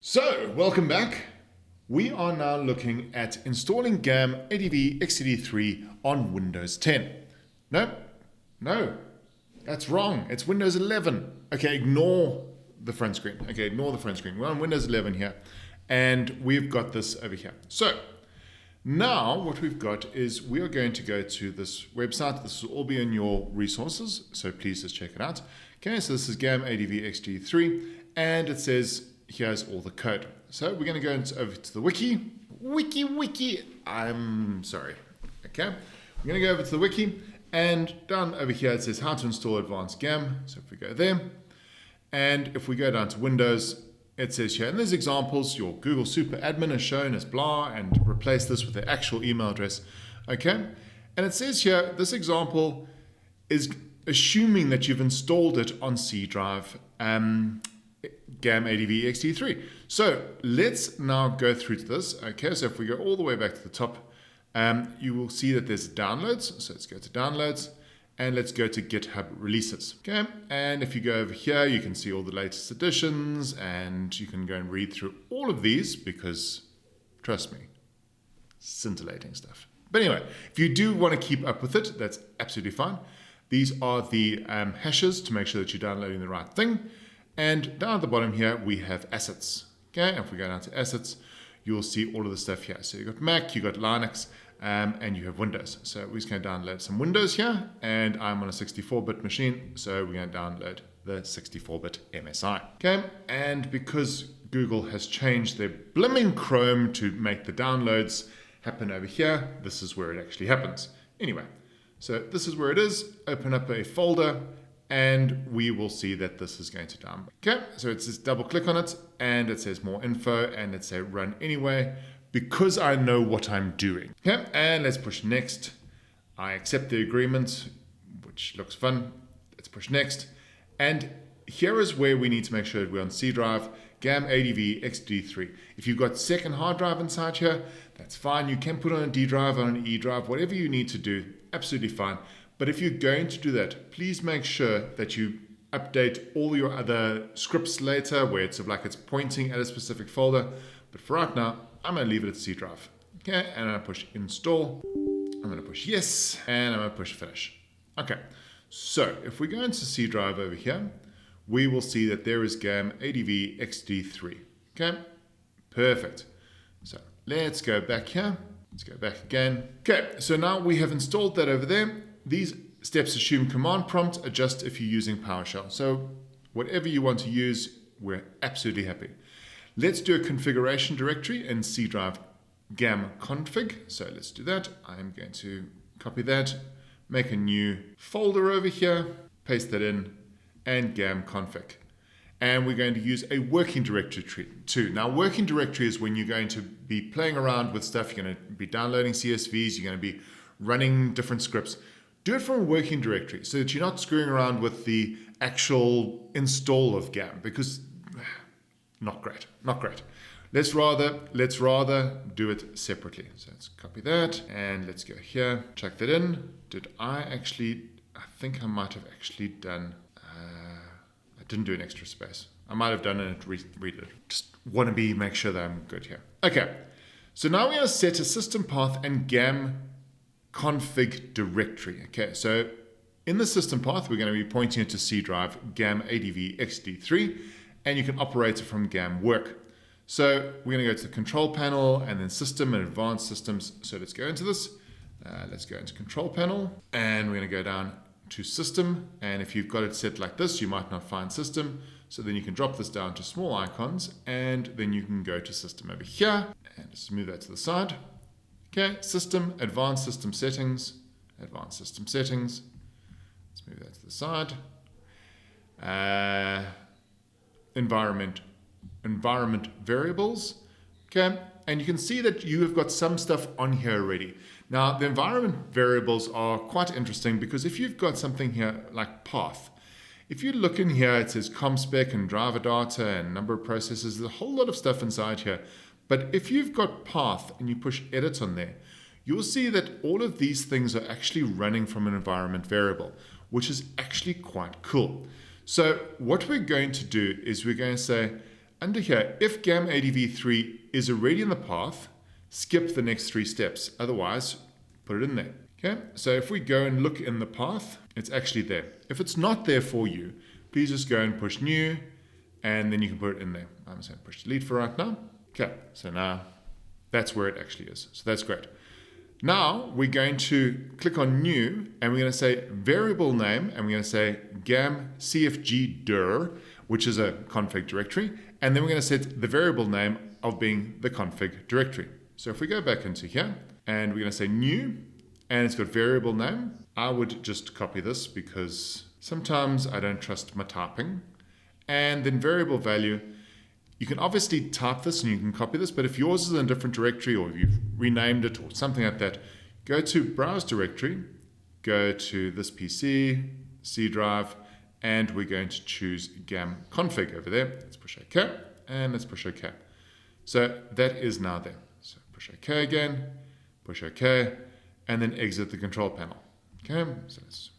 So, welcome back. We are now looking at installing GAMADV-XTD3 on Windows 10. No, that's wrong. It's Windows 11. Okay, ignore the front screen. We're on Windows 11 here, and we've got this over here. So, now what we've got is we are going to go to this website. This will all be in your resources, so please just check it out. Okay, so this is GAMADV-XTD3, and it says here's all the code. So we're going to go over to the wiki. I'm sorry. Okay, we're going to go over to the wiki, and down over here it says how to install advanced GAM. So if we go there, and if we go down to Windows, it says here, and there's examples, your Google Super Admin is shown as blah, and replace this with the actual email address. Okay, and it says here, this example is assuming that you've installed it on C drive, GAMADV-XTD3. So let's now go through to this. Okay, so if we go all the way back to the top, you will see that there's downloads. So let's go to downloads and let's go to GitHub releases. Okay, and if you go over here, you can see all the latest editions and you can go and read through all of these because, trust me, scintillating stuff. But anyway, if you do want to keep up with it, that's absolutely fine. These are the hashes to make sure that you're downloading the right thing. And down at the bottom here, we have assets. Okay, and if we go down to assets, you'll see all of the stuff here. So you've got Mac, you've got Linux, and you have Windows. So we're just going to download some Windows here, and I'm on a 64-bit machine, so we're going to download the 64-bit MSI. Okay, and because Google has changed their blimming Chrome to make the downloads happen over here, this is where it actually happens. Anyway, so this is where it is. Open up a folder, and we will see that this is going to download. Okay, so it says double click on it, and it says more info, and it says run anyway, because I know what I'm doing. Okay, and let's push next. I accept the agreement, which looks fun. Let's push next. And here is where we need to make sure that we're on C drive, GAMADV-XTD3. If you've got second hard drive inside here, that's fine. You can put on a D drive, on an E drive, whatever you need to do, absolutely fine. But if you're going to do that, please make sure that you update all your other scripts later where it's like it's pointing at a specific folder. But for right now, I'm going to leave it at C drive. Okay, and I'm going to push install. I'm going to push yes, and I'm going to push finish. Okay, so if we go into C drive over here, we will see that there is GAMADV-XTD3. Okay, perfect. So let's go back here. Let's go back again. Okay, so now we have installed that over there. These steps assume command prompt, adjust if you're using PowerShell. So whatever you want to use, we're absolutely happy. Let's do a configuration directory in C drive gam config. So let's do that. I'm going to copy that, make a new folder over here, paste that in, and gam config. And we're going to use a working directory too. Now, working directory is when you're going to be playing around with stuff. You're going to be downloading CSVs. You're going to be running different scripts. Do it from a working directory so that you're not screwing around with the actual install of GAM, because not great. Let's rather do it separately. So let's copy that and let's go here, chuck that in. I think I might have actually done, I didn't do an extra space. I might have done it, read it. Just want to make sure that I'm good here. Okay, so now we are set a system path and GAM config directory. Okay, so in the system path, we're going to be pointing it to C drive GAMADV-XTD3, and you can operate it from GAM work. So we're going to go to the control panel and then system and advanced systems. So let's go into this. Let's go into control panel, and we're going to go down to system. And if you've got it set like this, you might not find system. So then you can drop this down to small icons, and then you can go to system over here and just move that to the side. Okay, system, advanced system settings, advanced system settings. Let's move that to the side. Environment variables. Okay, and you can see that you have got some stuff on here already. Now, the environment variables are quite interesting because if you've got something here like path, if you look in here, it says ComSpec and driver data and number of processes. There's a whole lot of stuff inside here. But if you've got path and you push edit on there, you'll see that all of these things are actually running from an environment variable, which is actually quite cool. So what we're going to do is we're going to say, under here, if GAMADV3 is already in the path, skip the next 3 steps. Otherwise, put it in there. Okay, so if we go and look in the path, it's actually there. If it's not there for you, please just go and push new, and then you can put it in there. I'm just going to push delete for right now. Okay, so now that's where it actually is. So that's great. Now we're going to click on new, and we're going to say variable name, and we're going to say GAMCFG-dir, which is a config directory, and then we're going to set the variable name of being the config directory. So if we go back into here, and we're going to say new, and it's got variable name, I would just copy this because sometimes I don't trust my typing. And then variable value, you can obviously type this and you can copy this, but if yours is in a different directory or if you've renamed it or something like that, go to browse directory, go to this PC, C drive, and we're going to choose gam config over there. Let's push OK, and let's push OK. So that is now there. So push OK again, push OK, and then exit the control panel. Okay, so let's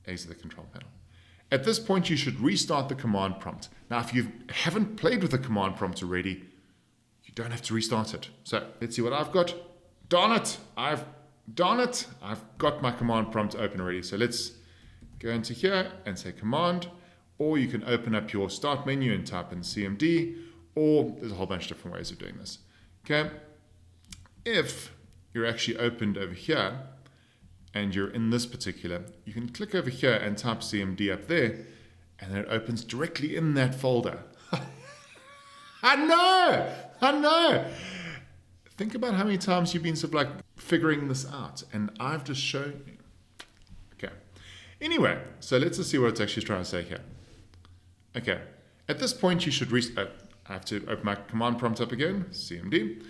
exit the control panel. At this point, you should restart the command prompt. Now, if you haven't played with the command prompt already, you don't have to restart it. So let's see what I've got. Darn it, I've got my command prompt open already. So let's go into here and say command, or you can open up your start menu and type in CMD, or there's a whole bunch of different ways of doing this. Okay, if you're actually opened over here and you're in this particular, you can click over here and type CMD up there, and then it opens directly in that folder. I know. Think about how many times you've been sort of like figuring this out, and I've just shown you. Okay. Anyway, so let's just see what it's actually trying to say here. Okay. At this point, you should I have to open my command prompt up again, CMD.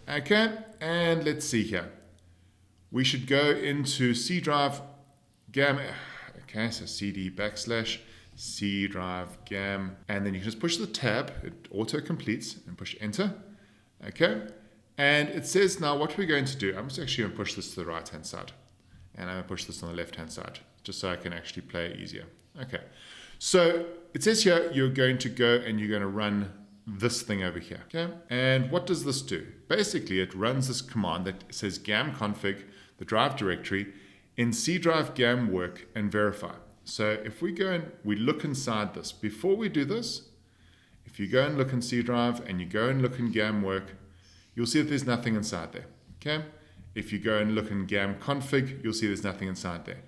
Okay, and let's see here. We should go into C drive gam. Okay, so CD / C drive gam, and then you can just push the tab. It auto completes and push enter. Okay, and it says now what we're going to do. I'm just actually going to push this to the right hand side, and I'm going to push this on the left hand side just so I can actually play it easier. Okay, so it says here you're going to go and you're going to run this thing over here. Okay, and what does this do? Basically, it runs this command that says gam config the drive directory in C drive gam work and verify. So if we go and we look inside this, before we do this, if you go and look in C drive and you go and look in gam work, you'll see that there's nothing inside there. Okay, if you go and look in gam config, you'll see there's nothing inside there.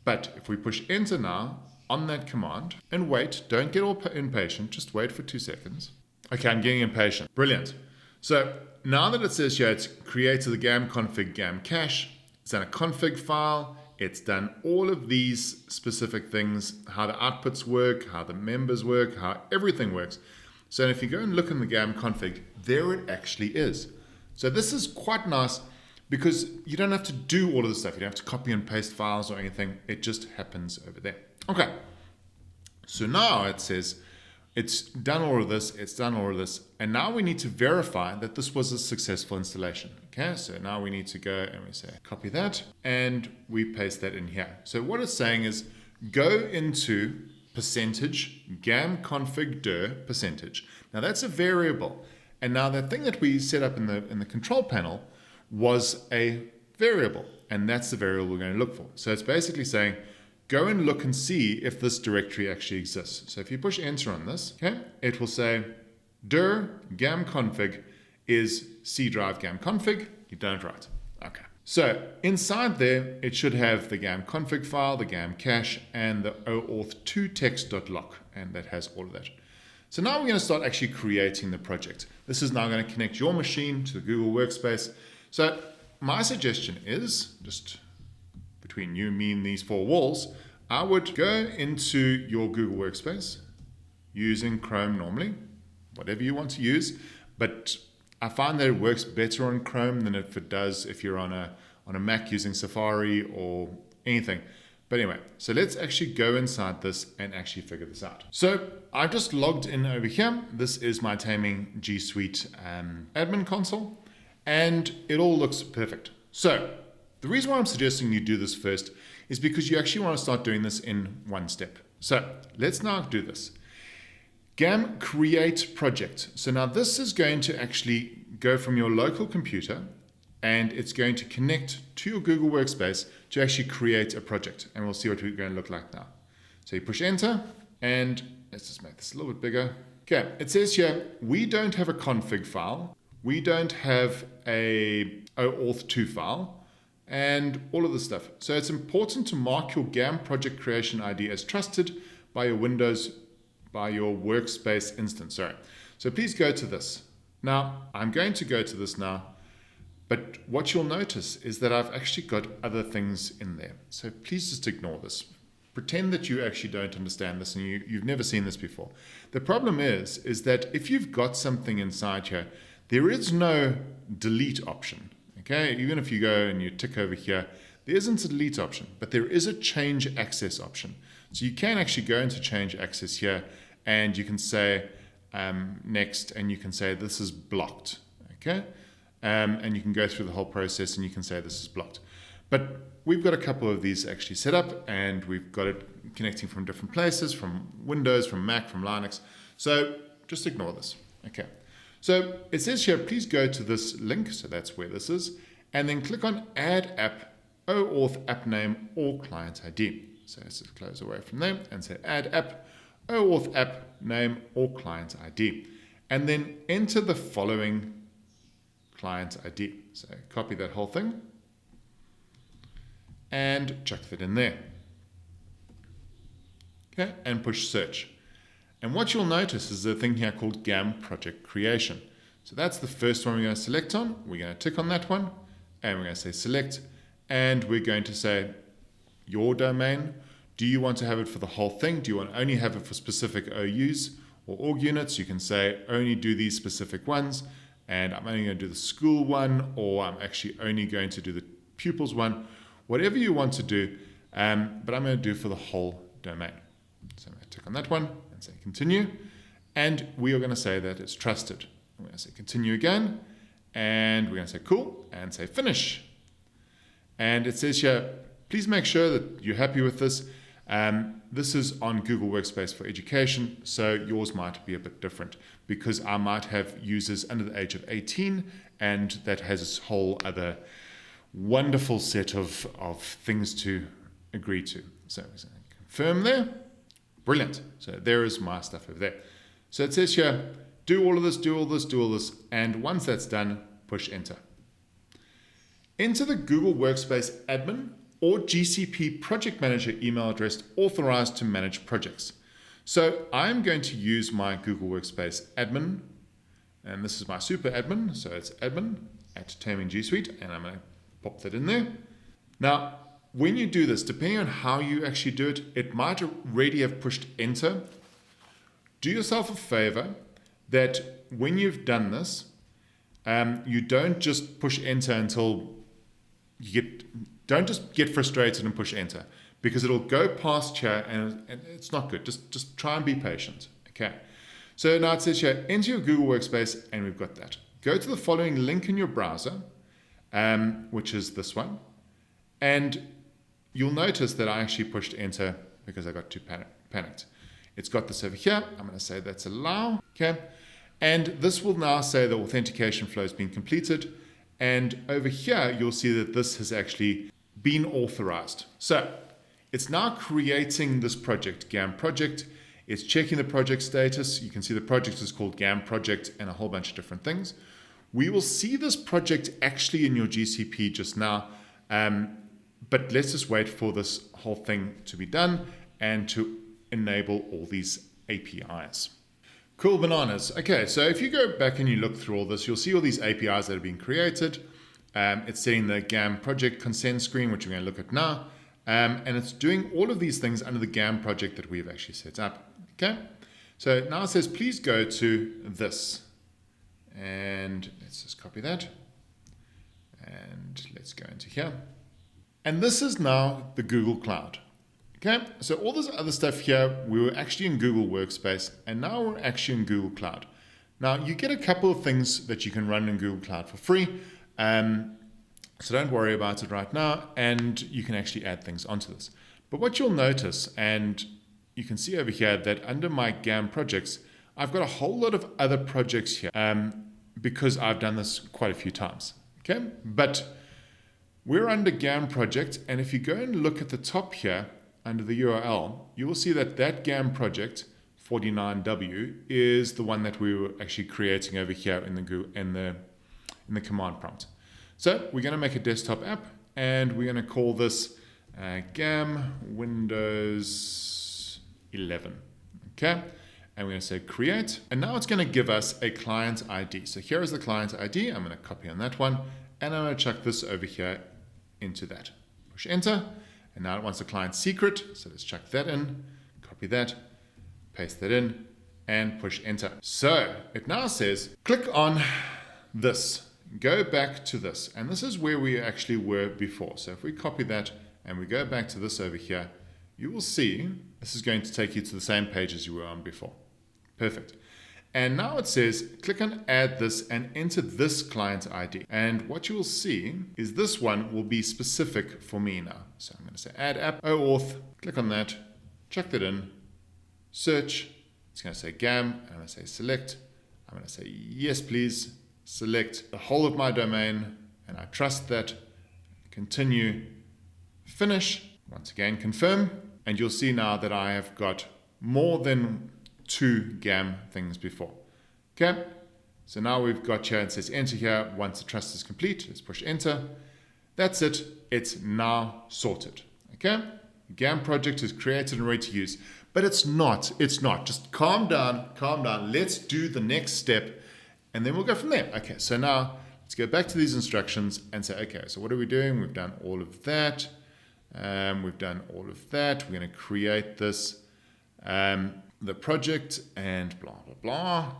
But if we push enter now on that command and wait, don't get all impatient, just wait for 2 seconds. Okay, I'm getting impatient. Brilliant. So now that it says here it's created the gam config gam cache, it's done a config file, it's done all of these specific things, how the outputs work, how the members work, how everything works. So if you go and look in the gam config, there it actually is. So this is quite nice because you don't have to do all of this stuff. You don't have to copy and paste files or anything. It just happens over there. Okay. So now it says, it's done all of this, it's done all of this, and now we need to verify that this was a successful installation. Okay, so now we need to go and we say copy that, and we paste that in here. So what it's saying is go into percentage gam config dir percentage. Now that's a variable, and now that thing that we set up in the control panel was a variable, and that's the variable we're going to look for. So it's basically saying go and look and see if this directory actually exists. So if you push enter on this, okay, it will say dir gam config is C drive gam config. You don't write. Okay. So inside there, it should have the gam config file, the gam cache, and the oauth2 text.lock, and that has all of that. So now we're going to start actually creating the project. This is now going to connect your machine to the Google Workspace. So my suggestion is, just between you, me, and these 4 walls, I would go into your Google Workspace using Chrome normally, whatever you want to use, but I find that it works better on Chrome than if it does if you're on a Mac using Safari or anything. But anyway, so let's actually go inside this and actually figure this out. So I've just logged in over here. This is my Taming G Suite admin console, and it all looks perfect. So the reason why I'm suggesting you do this first is because you actually want to start doing this in one step. So let's now do this. GAM create project. So now this is going to actually go from your local computer and it's going to connect to your Google Workspace to actually create a project. And we'll see what we're going to look like now. So you push enter and let's just make this a little bit bigger. Okay, it says here, we don't have a config file. We don't have a OAuth2 file and all of this stuff. So it's important to mark your GAM project creation ID as trusted by your workspace instance. Sorry. So please go to this. Now, I'm going to go to this now, but what you'll notice is that I've actually got other things in there. So please just ignore this. Pretend that you actually don't understand this and you've never seen this before. The problem is that if you've got something inside here, there is no delete option. Okay, even if you go and you tick over here, there isn't a delete option, but there is a change access option. So you can actually go into change access here and you can say next and you can say this is blocked. Okay, and you can go through the whole process and you can say this is blocked. But we've got a couple of these actually set up and we've got it connecting from different places, from Windows, from Mac, from Linux. So just ignore this. Okay. So it says here, please go to this link. So that's where this is. And then click on add app, OAuth app name or client ID. So let's just close away from there and say add app, OAuth app name or client ID. And then enter the following client ID. So copy that whole thing and chuck that in there. Okay, and push search. And what you'll notice is a thing here called GAM project creation. So that's the first one we're going to select on. We're going to tick on that one and we're going to say select and we're going to say your domain. Do you want to have it for the whole thing? Do you want to only have it for specific OUs or org units? You can say only do these specific ones and I'm only going to do the school one or I'm actually only going to do the pupils one. Whatever you want to do, but I'm going to do for the whole domain. So I'm going to tick on that one and say continue. And we are going to say that it's trusted. I'm going to say continue again. And we're going to say cool and say finish. And it says here, please make sure that you're happy with this. This is on Google Workspace for Education, so yours might be a bit different because I might have users under the age of 18 and that has this whole other wonderful set of things to agree to. So confirm there. Brilliant. So there is my stuff over there. So it says here, do all of this, do all this, do all this. And once that's done, push enter. Enter the Google Workspace admin or GCP project manager email address authorized to manage projects. So I'm going to use my Google Workspace admin. And this is my super admin. So it's admin at Taming G Suite. And I'm going to pop that in there. Now, when you do this, depending on how you actually do it, it might already have pushed enter. Do yourself a favor that when you've done this, you don't just push enter until don't just get frustrated and push enter because it'll go past here and it's not good. Just try and be patient. Okay. So now it says here, enter your Google Workspace and we've got that. Go to the following link in your browser. Which is this one. And you'll notice that I actually pushed enter because I got too panicked. It's got this over here. I'm going to say that's allow. Okay. And this will now say the authentication flow has been completed. And over here, you'll see that this has actually been authorized. So it's now creating this project, GAM project. It's checking the project status. You can see the project is called GAM project and a whole bunch of different things. We will see this project actually in your GCP just now, but let's just wait for this whole thing to be done and to enable all these APIs. Cool bananas. Okay, so if you go back and you look through all this, you'll see all these APIs that have been created. It's setting the GAM project consent screen, which we're going to look at now, and it's doing all of these things under the GAM project that we've actually set up. Okay, so now it says, please go to this. And let's just copy that and let's go into here. And this is now the Google Cloud. Okay, so all this other stuff here, we were actually in Google Workspace and now we're actually in Google Cloud. Now you get a couple of things that you can run in Google Cloud for free. So don't worry about it right now and you can actually add things onto this. But what you'll notice, and you can see over here that under my GAM projects, I've got a whole lot of other projects here because I've done this quite a few times. Okay, but we're under GAM project, and if you go and look at the top here under the URL, you will see that that GAM project 49W is the one that we were actually creating over here in the command prompt. So we're going to make a desktop app, and we're going to call this GAM Windows 11. Okay, and we're going to say create, and now it's going to give us a client ID. So here is the client ID. I'm going to copy on that one, and I'm going to chuck this over here into that. Push enter, and now it wants the client secret. So let's chuck that in, copy that, paste that in, and push enter. So it now says, click on this, go back to this. And this is where we actually were before. So if we copy that and we go back to this over here, you will see this is going to take you to the same page as you were on before. Perfect. And now it says, click on add this and enter this client ID. And what you will see is this one will be specific for me now. So I'm going to say add app, OAuth, click on that, chuck that in, search. It's going to say GAM. I'm going to say select. I'm going to say yes, please. Select the whole of my domain, and I trust that. Continue, finish. Once again, confirm. And you'll see now that I have got more than 2 GAM things before. Okay, so now we've got here, it says enter here. Once the trust is complete, let's push enter. That's it. It's now sorted. Okay, GAM project is created and ready to use. But it's not. Just calm down, calm down. Let's do the next step, and then we'll go from there. Okay, so now let's go back to these instructions and say, okay, so what are we doing? We've done all of that. We've done all of that. We're going to create this, the project, and blah, blah, blah.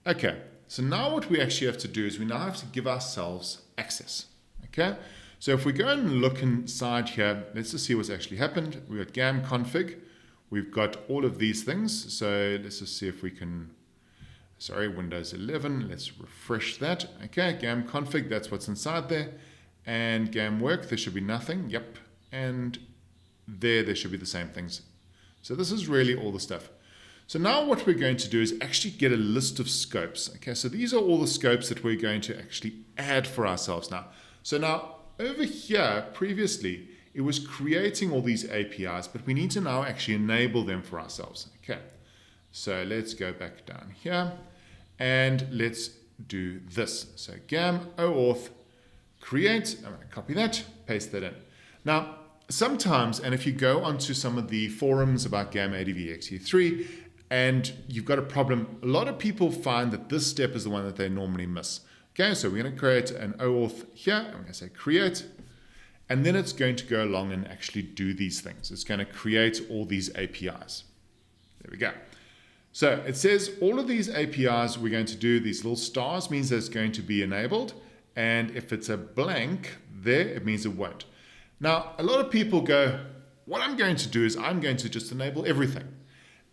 Okay, so now what we actually have to do is we now have to give ourselves access. Okay, so if we go and look inside here, let's just see what's actually happened. We've got GAM config. We've got all of these things. So let's just see if we can, sorry, Windows 11. Let's refresh that. Okay, GAM config, that's what's inside there. And GAM work, there should be nothing. Yep. And there should be the same things. So this is really all the stuff. So now what we're going to do is actually get a list of scopes. Okay, so these are all the scopes that we're going to actually add for ourselves now. So now over here, previously, it was creating all these APIs, but we need to now actually enable them for ourselves. Okay, so let's go back down here and let's do this. So GAM OAuth create, I'm going to copy that, paste that in. Now, sometimes, and if you go onto some of the forums about GAMADV-XTD3 and you've got a problem, a lot of people find that this step is the one that they normally miss. Okay, so we're going to create an OAuth here. I'm going to say create. And then it's going to go along and actually do these things. It's going to create all these APIs. There we go. So it says all of these APIs we're going to do, these little stars means that it's going to be enabled. And if it's a blank there, it means it won't. Now, a lot of people go, what I'm going to do is I'm going to just enable everything.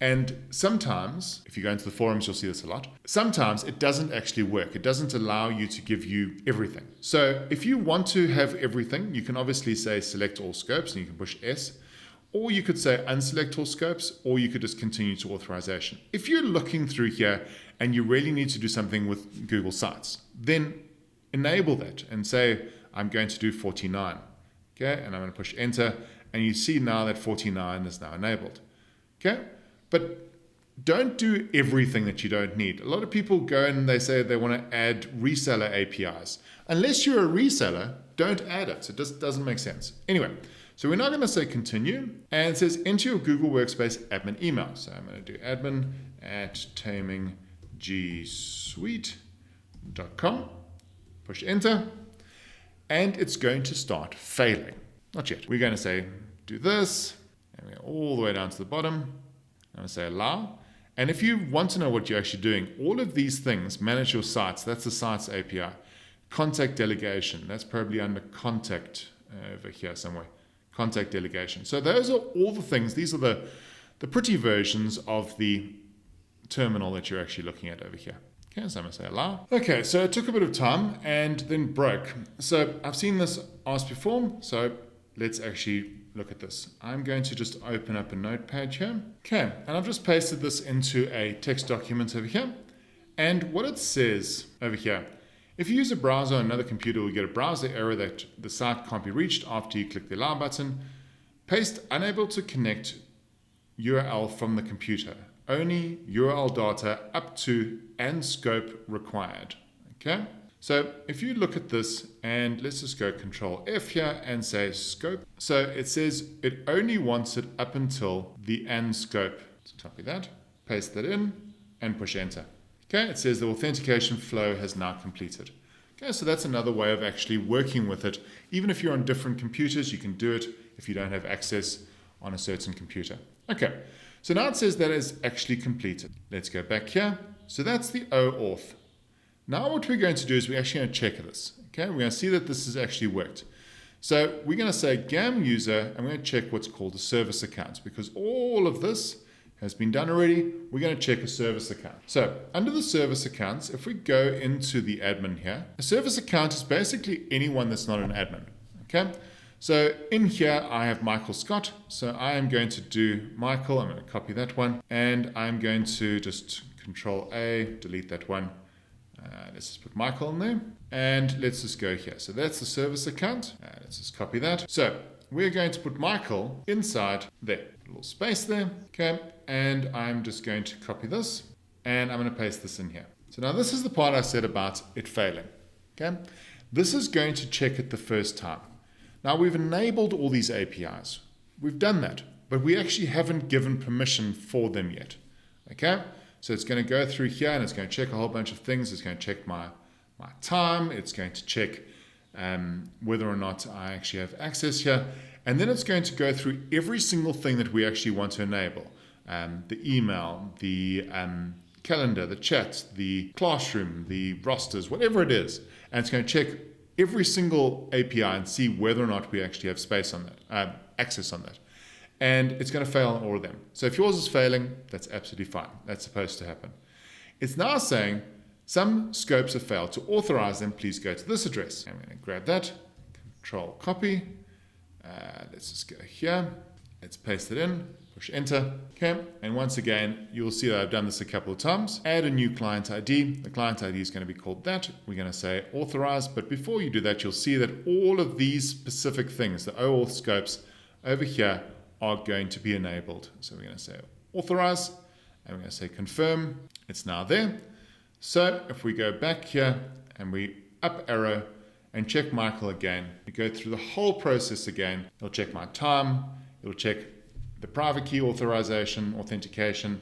And sometimes, if you go into the forums, you'll see this a lot. Sometimes it doesn't actually work. It doesn't allow you to give you everything. So if you want to have everything, you can obviously say select all scopes and you can push S, or you could say unselect all scopes, or you could just continue to authorization. If you're looking through here and you really need to do something with Google Sites, then enable that and say, I'm going to do 49. Okay, and I'm going to push enter, and you see now that 49 is now enabled. Okay. But don't do everything that you don't need. A lot of people go and they say they want to add reseller APIs. Unless you're a reseller, don't add it. It just doesn't make sense. Anyway, so we're now going to say continue. And it says enter your Google Workspace admin email. So I'm going to do admin@tamingGsuite.com. Push enter. And it's going to start failing. Not yet. We're going to say do this. And we're all the way down to the bottom. I'm going to say allow. And if you want to know what you're actually doing, all of these things, manage your sites, that's the sites API. Contact delegation, that's probably under contact over here somewhere. Contact delegation. So those are all the things. These are the pretty versions of the terminal that you're actually looking at over here. Okay, so I'm going to say allow. Okay, so it took a bit of time and then broke. So I've seen this asked before, so let's actually look at this. I'm going to just open up a notepad here. Okay, and I've just pasted this into a text document over here. And what it says over here, if you use a browser on another computer, you'll get a browser error that the site can't be reached after you click the allow button. Paste unable to connect URL from the computer. Only URL data up to and scope required. Okay? So if you look at this and let's just go Control F here and say scope. So it says it only wants it up until the and scope. So copy that, paste that in and push enter. Okay, it says the authentication flow has now completed. Okay, so that's another way of actually working with it. Even if you're on different computers, you can do it if you don't have access on a certain computer. Okay, so now it says that is actually completed. Let's go back here. So that's the OAuth. Now what we're going to do is we're actually going to check this. Okay, we're going to see that this has actually worked. So we're going to say GAM user, and we're going to check what's called a service account, because all of this has been done already. We're going to check a service account. So under the service accounts, if we go into the admin here, a service account is basically anyone that's not an admin. Okay, so in here I have Michael Scott. So I am going to do Michael. I'm going to copy that one, and I'm going to just Control A, delete that one. Let's just put Michael in there, and let's just go here. So that's the service account. Let's just copy that. So we're going to put Michael inside there. A little space there. Okay, and I'm just going to copy this, and I'm going to paste this in here. So now this is the part I said about it failing. Okay, this is going to check it the first time. Now we've enabled all these APIs. We've done that, but we actually haven't given permission for them yet. Okay. So it's going to go through here and it's going to check a whole bunch of things. It's going to check my time. It's going to check whether or not I actually have access here. And then it's going to go through every single thing that we actually want to enable. The email, the calendar, the chat, the classroom, the rosters, whatever it is. And it's going to check every single API and see whether or not we actually have space on that, access on that. And it's going to fail on all of them. So if yours is failing, that's absolutely fine. That's supposed to happen. It's now saying some scopes have failed. To authorize them, please go to this address. I'm going to grab that, Control copy. Let's just go here. Let's paste it in, push enter. Okay. And once again, you'll see that I've done this a couple of times. Add a new client ID. The client ID is going to be called that. We're going to say authorize. But before you do that, you'll see that all of these specific things, the OAuth scopes over here, are going to be enabled. So we're going to say authorize, and we're going to say confirm. It's now there. So if we go back here and we up arrow and check Michael again, we go through the whole process again. It'll check my time, it'll check the private key authorization, authentication,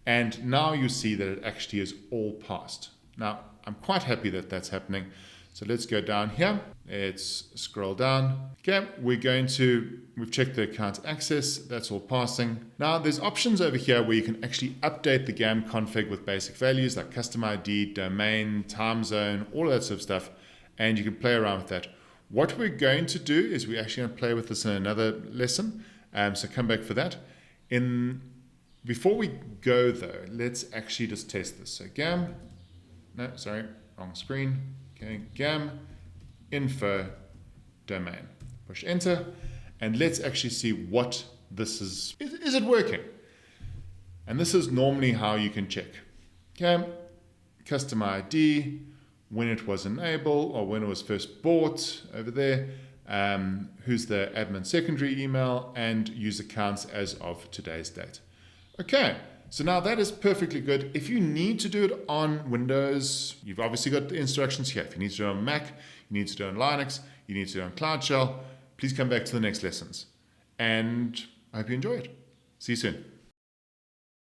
and now you see that it actually is all passed. Now I'm quite happy that that's happening. So let's go down here. Let's scroll down. Okay, we've checked the account access. That's all passing. Now there's options over here where you can actually update the GAM config with basic values like custom ID, domain, time zone, all of that sort of stuff. And you can play around with that. What we're going to do is we're actually going to play with this in another lesson. So come back for that. Before we go though, let's actually just test this. So GAM, no, sorry, wrong screen. Okay, GAM info domain. Push enter, and let's actually see what this is. Is it working? And this is normally how you can check. Okay, custom ID, when it was enabled or when it was first bought over there, who's the admin secondary email, and use accounts as of today's date. Okay. So now that is perfectly good. If you need to do it on Windows, you've obviously got the instructions here. If you need to do it on Mac, you need to do it on Linux, you need to do it on Cloud Shell, please come back to the next lessons. And I hope you enjoy it. See you soon.